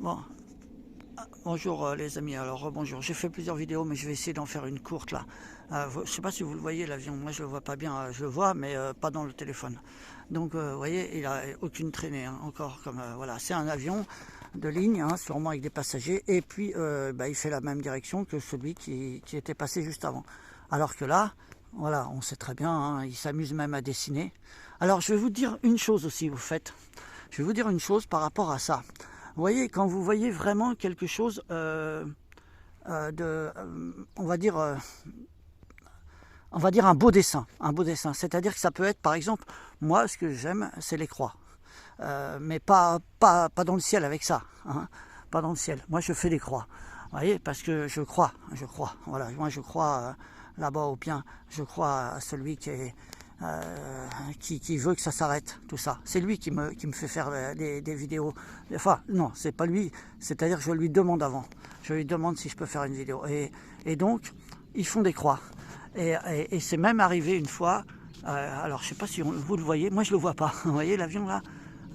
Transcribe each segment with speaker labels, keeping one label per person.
Speaker 1: Bon, bonjour les amis, alors bonjour, j'ai fait plusieurs vidéos mais je vais essayer d'en faire une courte là. Je sais pas si vous le voyez l'avion, moi je le vois pas bien, je le vois mais pas dans le téléphone. Donc vous voyez, il a aucune traînée hein, encore, comme voilà, c'est un avion de ligne, hein, sûrement avec des passagers, et puis il fait la même direction que celui qui était passé juste avant. Alors que là, voilà, on sait très bien, hein, il s'amuse même à dessiner. Alors je vais vous dire une chose aussi, je vais vous dire une chose par rapport à ça. Vous voyez, quand vous voyez vraiment quelque chose on va dire un beau dessin. C'est-à-dire que ça peut être, par exemple, moi, ce que j'aime, c'est les croix, mais pas dans le ciel avec ça, hein, pas dans le ciel. Moi, je fais des croix, vous voyez, parce que je crois. Voilà, moi, je crois là-bas au bien. Je crois à celui qui veut que ça s'arrête, tout ça. C'est lui qui me fait faire des vidéos. Enfin, non, c'est pas lui. C'est-à-dire que je lui demande avant. Je lui demande si je peux faire une vidéo. Et donc, ils font des croix. Et c'est même arrivé une fois. Alors, je sais pas si vous le voyez. Moi, je le vois pas. Vous voyez l'avion là,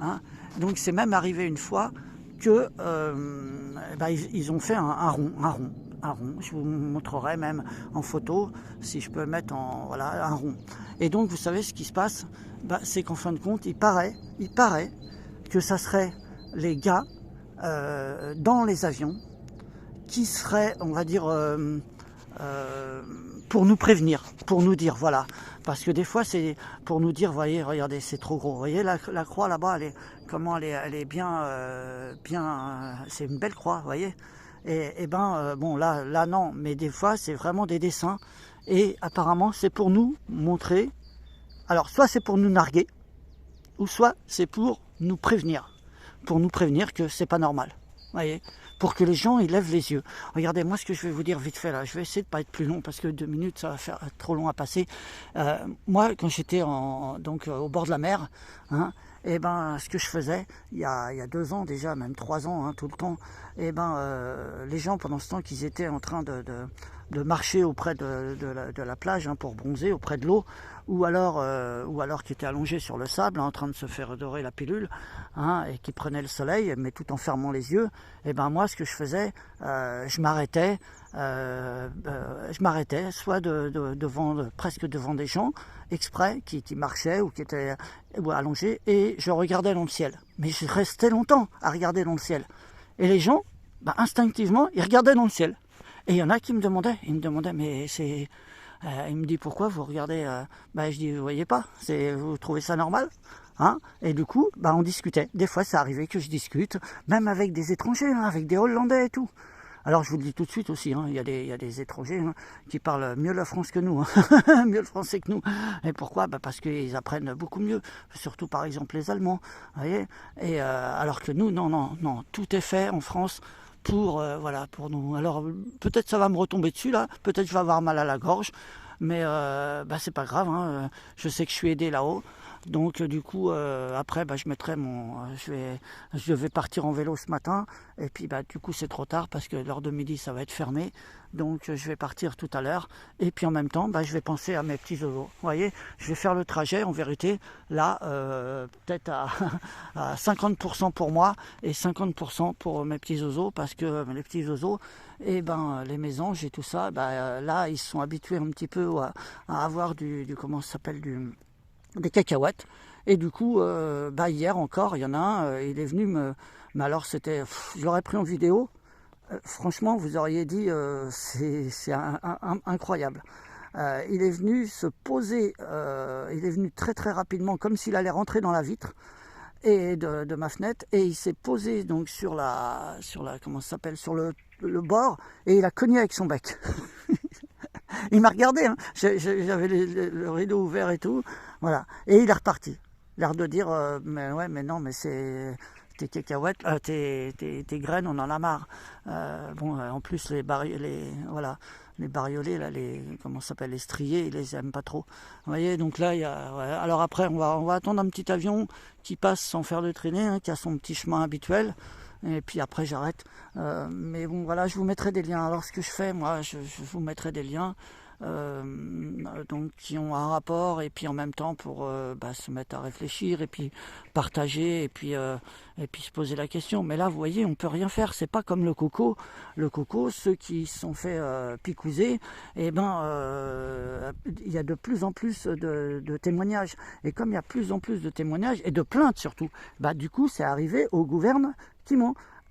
Speaker 1: hein. Donc, c'est même arrivé une fois que ils ont fait un rond. Je vous montrerai même en photo si je peux mettre un rond. Et donc vous savez ce qui se passe, c'est qu'en fin de compte il paraît que ça serait les gars dans les avions qui seraient, on va dire, pour nous prévenir, pour nous dire voilà, parce que des fois c'est pour nous dire, voyez, regardez, c'est trop gros, vous voyez la croix là-bas, elle est bien, c'est une belle croix, vous voyez. Bon là non, mais des fois c'est vraiment des dessins et apparemment c'est pour nous montrer. Alors soit c'est pour nous narguer, ou soit c'est pour nous prévenir que c'est pas normal. Voyez, pour que les gens ils lèvent les yeux. Regardez, moi ce que je vais vous dire vite fait là, je vais essayer de pas être plus long parce que 2 minutes ça va faire trop long à passer. Moi quand j'étais au bord de la mer, hein, ce que je faisais il y a 2 ans déjà, même 3 ans, hein, tout le temps, les gens pendant ce temps qu'ils étaient en train de marcher auprès de la plage, hein, pour bronzer auprès de l'eau, ou alors qui étaient allongés sur le sable, hein, en train de se faire dorer la pilule, hein, et qui prenaient le soleil mais tout en fermant les yeux. Moi ce que je faisais, je m'arrêtais soit presque devant des gens exprès qui marchaient ou qui étaient allongés, et je regardais dans le ciel, mais je restais longtemps à regarder dans le ciel, et les gens instinctivement ils regardaient dans le ciel. Et il y en a qui me demandaient, mais c'est... il me dit pourquoi vous regardez, je dis vous voyez pas, vous trouvez ça normal, hein? Et du coup on discutait. Des fois ça arrivait que je discute même avec des étrangers, hein, avec des Hollandais et tout. Alors je vous le dis tout de suite aussi, hein, il y a des étrangers, hein, qui parlent mieux la France que nous, hein, mieux le français que nous. Et pourquoi? Parce qu'ils apprennent beaucoup mieux, surtout par exemple les Allemands, vous voyez. Et alors que nous, non, tout est fait en France pour nous. Alors peut-être ça va me retomber dessus là, peut-être je vais avoir mal à la gorge, mais c'est pas grave, hein, je sais que je suis aidé là-haut. Donc du coup après je mettrai je vais partir en vélo ce matin, et puis du coup c'est trop tard parce que l'heure de midi ça va être fermé, donc je vais partir tout à l'heure, et puis en même temps je vais penser à mes petits oiseaux. Vous voyez, je vais faire le trajet en vérité là, peut-être à 50% pour moi et 50% pour mes petits oiseaux, parce que les petits oiseaux, les mésanges et tout ça, là ils se sont habitués un petit peu à avoir du comment ça s'appelle, des cacahuètes. Et du coup hier encore il y en a un, il est venu mais alors je l'aurais pris en vidéo, franchement vous auriez dit c'est incroyable. Il est venu se poser, il est venu très très rapidement comme s'il allait rentrer dans la vitre et de ma fenêtre, et il s'est posé donc sur la comment ça s'appelle, sur le bord, et il a cogné avec son bec. Il m'a regardé, hein. J'avais le rideau ouvert et tout, voilà. Et il est reparti. L'air de dire, mais ouais, mais non, mais c'est tes cacahuètes, tes graines, on en a marre. En plus voilà, les bariolés là, comment ça s'appelle, les striés, ils les aiment pas trop. Vous voyez, donc là, alors après, on va attendre un petit avion qui passe sans faire de traînée, hein, qui a son petit chemin habituel. Et puis après j'arrête, mais bon voilà, je vous mettrai des liens. Alors ce que je fais moi, je vous mettrai des liens, donc qui ont un rapport, et puis en même temps pour se mettre à réfléchir et puis partager et puis se poser la question. Mais là, vous voyez, on peut rien faire. C'est pas comme le coco. Le coco, ceux qui se sont fait picouser, il y a de plus en plus de témoignages. Et comme il y a plus en plus de témoignages et de plaintes surtout, du coup, c'est arrivé au gouvernement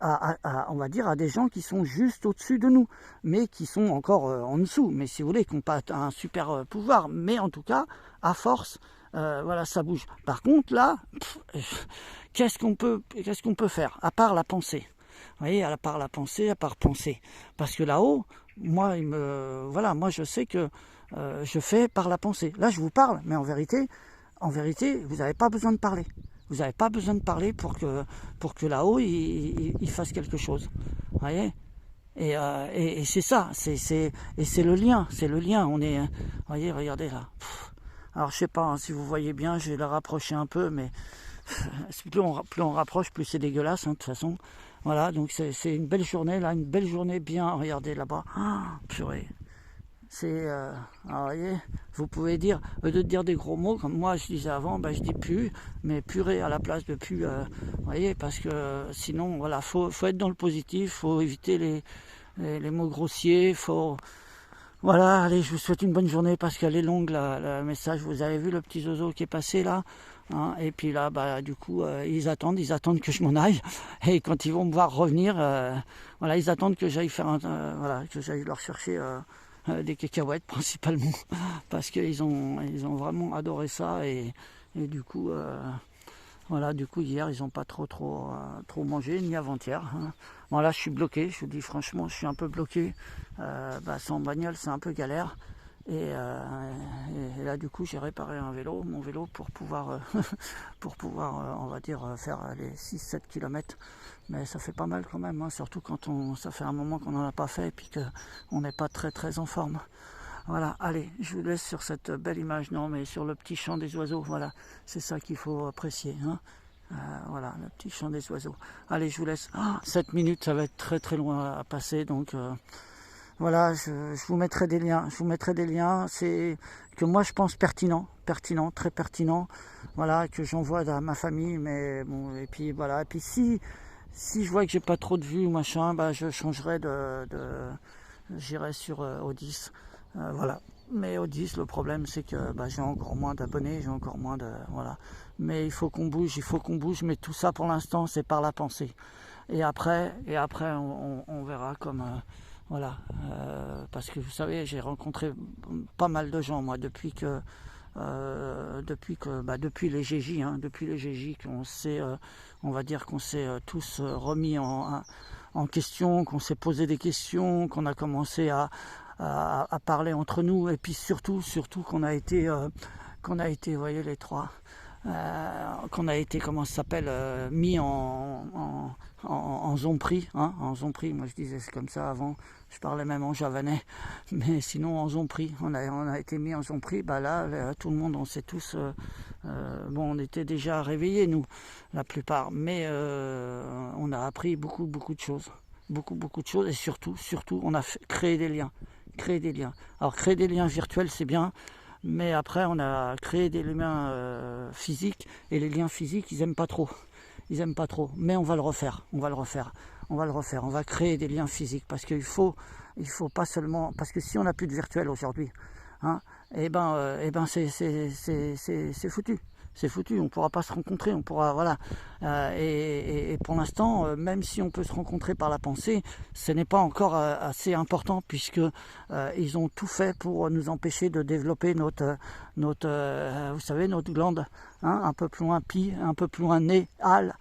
Speaker 1: on va dire à des gens qui sont juste au-dessus de nous, mais qui sont encore en dessous, mais si vous voulez, qui n'ont pas un super pouvoir, mais en tout cas, à force, ça bouge. Par contre, là, qu'est-ce qu'on peut faire, à part la pensée? Vous voyez, à part la pensée, à part penser. Parce que là-haut, moi, moi je sais que je fais par la pensée. Là, je vous parle, mais en vérité, vous n'avez pas besoin de parler. Vous n'avez pas besoin de parler pour que là-haut, il fasse quelque chose. Vous voyez ? Et c'est ça, c'est le lien, On est, vous voyez, regardez là. Alors je sais pas si vous voyez bien, je vais le rapprocher un peu, mais plus on rapproche, plus c'est dégueulasse, de toute façon. Voilà, donc c'est une belle journée là, une belle journée bien. Regardez là-bas, purée. Alors, vous voyez, vous pouvez dire, au lieu de dire des gros mots, comme moi je disais avant, je dis pu, mais purée à la place de pu, vous voyez, parce que sinon, voilà, faut être dans le positif, faut éviter les mots grossiers, voilà, allez, je vous souhaite une bonne journée parce qu'elle est longue, le message, vous avez vu le petit zozo qui est passé là, et puis là, du coup, ils attendent que je m'en aille, et quand ils vont me voir revenir, ils attendent que j'aille faire que j'aille leur chercher des cacahuètes principalement, parce qu'ils ont vraiment adoré ça, et du coup, hier ils n'ont pas trop mangé, ni avant-hier. Bon là je suis bloqué, je vous dis franchement, je suis un peu bloqué, sans bagnole c'est un peu galère, et là du coup j'ai réparé mon vélo pour pouvoir, on va dire, faire les 6-7 km, mais ça fait pas mal quand même, surtout quand ça fait un moment qu'on n'en a pas fait et puis qu'on n'est pas très en forme. Voilà, allez, je vous laisse sur cette belle image, non mais sur le petit chant des oiseaux, voilà, c'est ça qu'il faut apprécier, voilà, le petit chant des oiseaux. Allez, je vous laisse. 7 minutes, ça va être très loin à passer, donc voilà, je vous mettrai des liens, c'est que moi je pense pertinent, très pertinent, voilà, que j'envoie à ma famille, mais bon, et puis voilà, et puis si je vois que j'ai pas trop de vues ou machin, je changerai j'irai sur Odys, voilà. Mais Odys, le problème c'est que j'ai encore moins d'abonnés, j'ai encore moins de... Voilà. Mais il faut qu'on bouge, mais tout ça pour l'instant c'est par la pensée. Et après on verra comme... parce que vous savez, j'ai rencontré pas mal de gens moi depuis les GJ, qu'on s'est, on va dire qu'on s'est tous remis en question, qu'on s'est posé des questions, qu'on a commencé à parler entre nous, et puis surtout qu'on a été, vous voyez les trois, qu'on a été, comment ça s'appelle, mis en zomprie, en zomprie, moi je disais c'est comme ça avant, je parlais même en javanais, mais sinon en zomprie, on a été mis en zomprie, là tout le monde, on s'est tous, on était déjà réveillés nous, la plupart, mais on a appris beaucoup de choses, beaucoup de choses, et surtout on a créé des liens. Alors créer des liens virtuels c'est bien, mais après on a créé des liens physiques, et les liens physiques ils aiment pas trop, mais on va le refaire, on va créer des liens physiques, parce qu'il faut pas seulement, parce que si on n'a plus de virtuel aujourd'hui, c'est foutu. C'est foutu, on ne pourra pas se rencontrer, et pour l'instant, même si on peut se rencontrer par la pensée, ce n'est pas encore assez important, puisque ils ont tout fait pour nous empêcher de développer notre vous savez, notre glande, un peu plus loin pi, un peu plus loin nez, hal,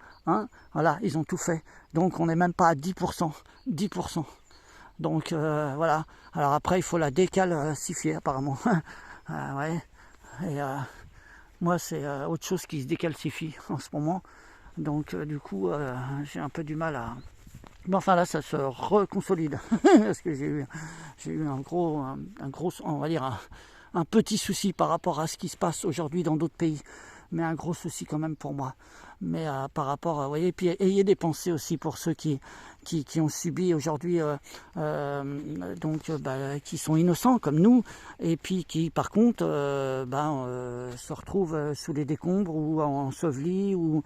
Speaker 1: voilà, ils ont tout fait. Donc on n'est même pas à 10%. Donc voilà. Alors après, il faut la décalcifier apparemment. Ouais. Et moi, c'est autre chose qui se décalcifie en ce moment. Donc du coup, j'ai un peu du mal à... Mais enfin là, ça se reconsolide. Parce que j'ai eu un gros, on va dire, un petit souci par rapport à ce qui se passe aujourd'hui dans d'autres pays. mais un gros souci quand même pour moi. Mais par rapport, vous voyez, et puis ayez des pensées aussi pour ceux qui ont subi aujourd'hui, qui sont innocents comme nous, et puis qui par contre se retrouvent sous les décombres ou ensevelis ou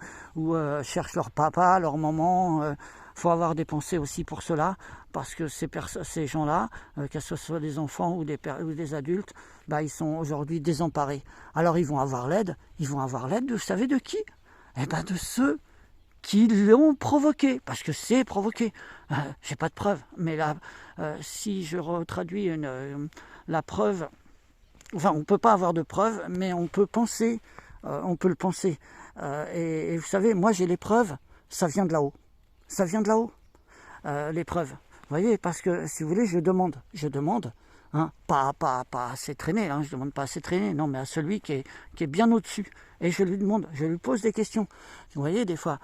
Speaker 1: cherchent leur papa, leur maman. Faut avoir des pensées aussi pour cela, parce que ces gens-là, que ce soit des enfants ou des adultes, ils sont aujourd'hui désemparés. Alors ils vont avoir l'aide, vous savez de qui? Eh ben de ceux qui l'ont provoqué, parce que c'est provoqué. J'ai pas de preuve, mais là, si je retraduis la preuve, enfin on peut pas avoir de preuve, mais on peut penser, on peut le penser. Et vous savez, moi j'ai les preuves, ça vient de là-haut. Ça vient de là-haut, les preuves. Vous voyez, parce que si vous voulez, je demande, hein, pas assez traîné, hein, je demande pas assez traîné, non, mais à celui qui est bien au-dessus. Et je lui demande, je lui pose des questions. Vous voyez, des fois,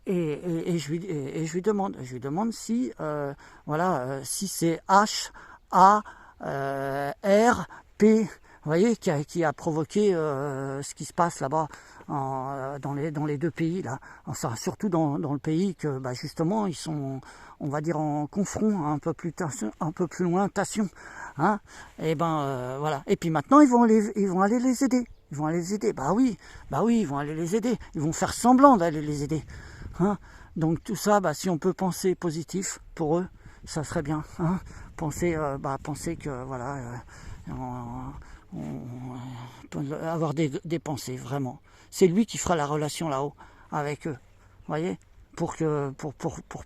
Speaker 1: et je lui demande si, si c'est HARP, vous voyez, qui a provoqué ce qui se passe là-bas dans les deux pays là, enfin, surtout dans le pays que justement ils sont, on va dire, en confront un peu plus loin, hein, et voilà. Et puis maintenant ils vont aller les aider. Bah oui, ils vont aller les aider. Ils vont faire semblant d'aller les aider. Hein. Donc tout ça, si on peut penser positif pour eux, ça serait bien. Hein. Penser que voilà, avoir des pensées vraiment. C'est lui qui fera la relation là-haut avec eux. Voyez, pour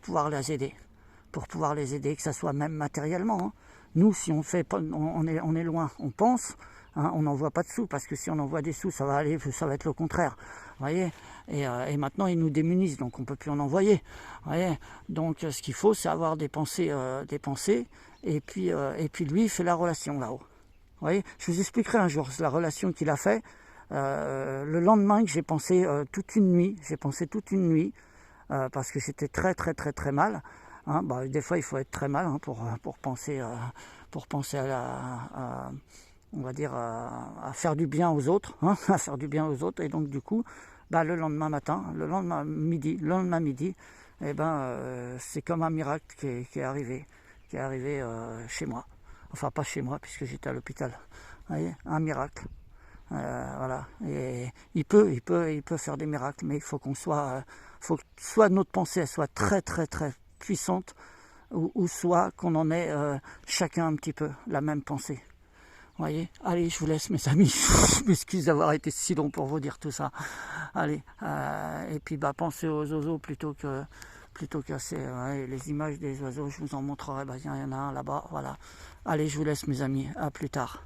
Speaker 1: pouvoir les aider, que ça soit même matériellement. Hein. Nous, si on fait pas, on est loin, on pense. Hein, on n'envoie pas de sous, parce que si on envoie des sous, ça va être le contraire. Voyez, et maintenant ils nous démunissent, donc on peut plus en envoyer. Voyez, donc ce qu'il faut, c'est avoir des pensées, et puis lui il fait la relation là-haut. Voyez, je vous expliquerai un jour la relation qu'il a fait. Le lendemain que j'ai pensé toute une nuit, parce que j'étais très très très très mal. Hein, des fois il faut être très mal, hein, pour penser on va dire à faire du bien aux autres, hein, à faire du bien aux autres. Et donc du coup, le lendemain midi, c'est comme un miracle qui est arrivé chez moi. Enfin pas chez moi puisque j'étais à l'hôpital. Vous voyez, un miracle. Voilà. Et il peut faire des miracles, mais il faut faut que soit notre pensée elle soit très très très puissante, ou soit qu'on en ait chacun un petit peu la même pensée. Voyez, allez, je vous laisse mes amis, je m'excuse d'avoir été si long pour vous dire tout ça. Allez, et puis pensez aux oiseaux plutôt que les images des oiseaux, je vous en montrerai, il y en a un là-bas, voilà. Allez, je vous laisse mes amis, à plus tard.